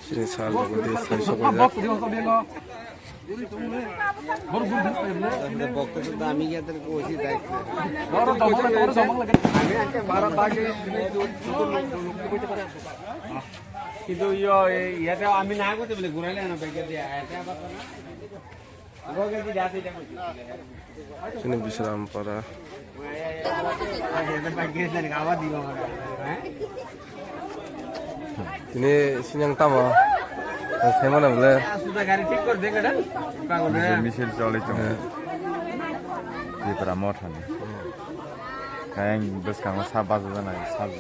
Sini salah berarti saya sok aja. কিন্তু ইয়াতে আমি না করতে বলে ঘুরাইলে না ব্যাগে দিয়ে Sini Bisram para. Ini sinyang tama. Saya mana boleh? sudah গাড়ি ঠিক করে দেখ এটা পাগল রে মিছিল চলিত যেটা মঠান কাইং বেসকাঙ্গ সাবাজ জানা সাজ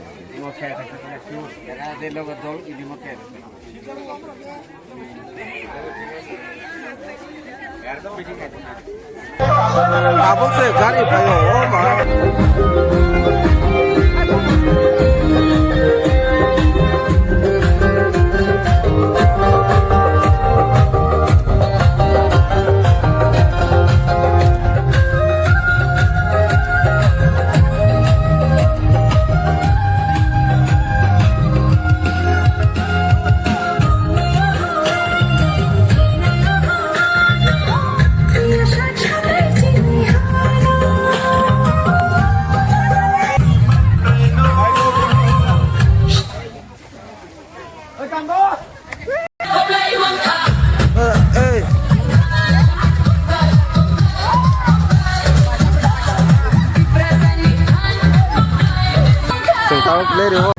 মোকে এটা কি এরা যে লোক দল ইদি মোকে यार तो पीछे Abang saya gari payo. Oh mah. Tahu player yo.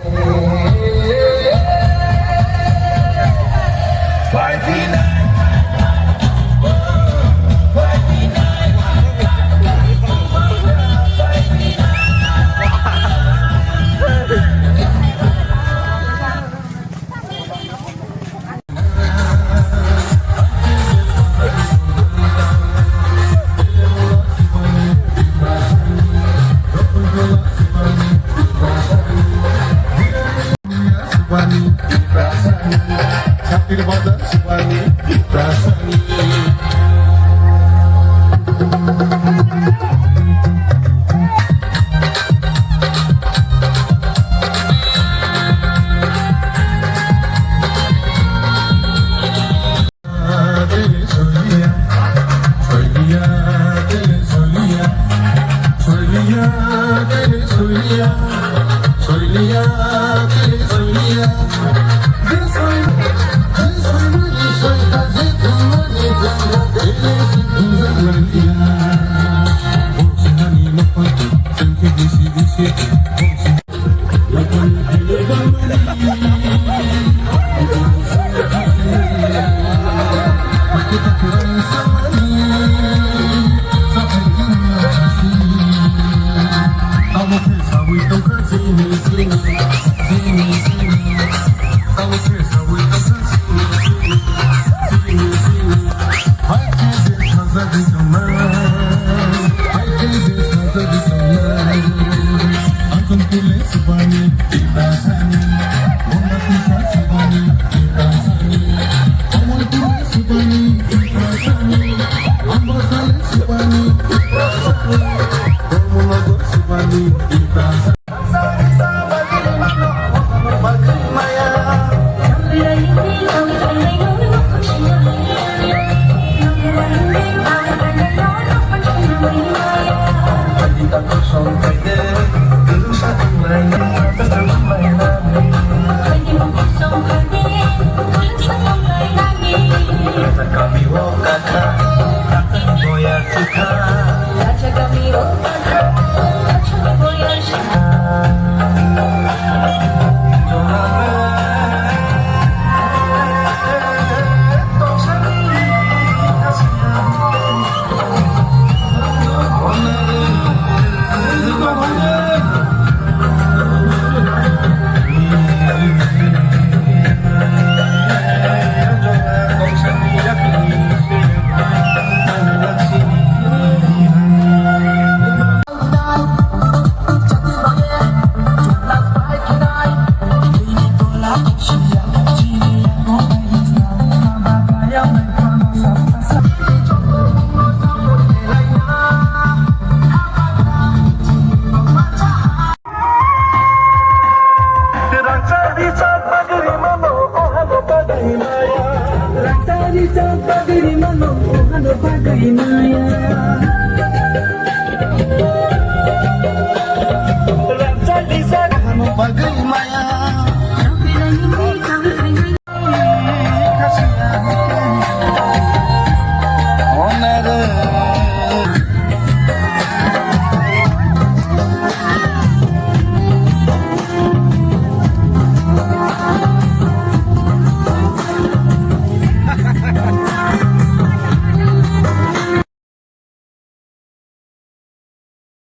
Raja kami, oh, raja kami, kay Maya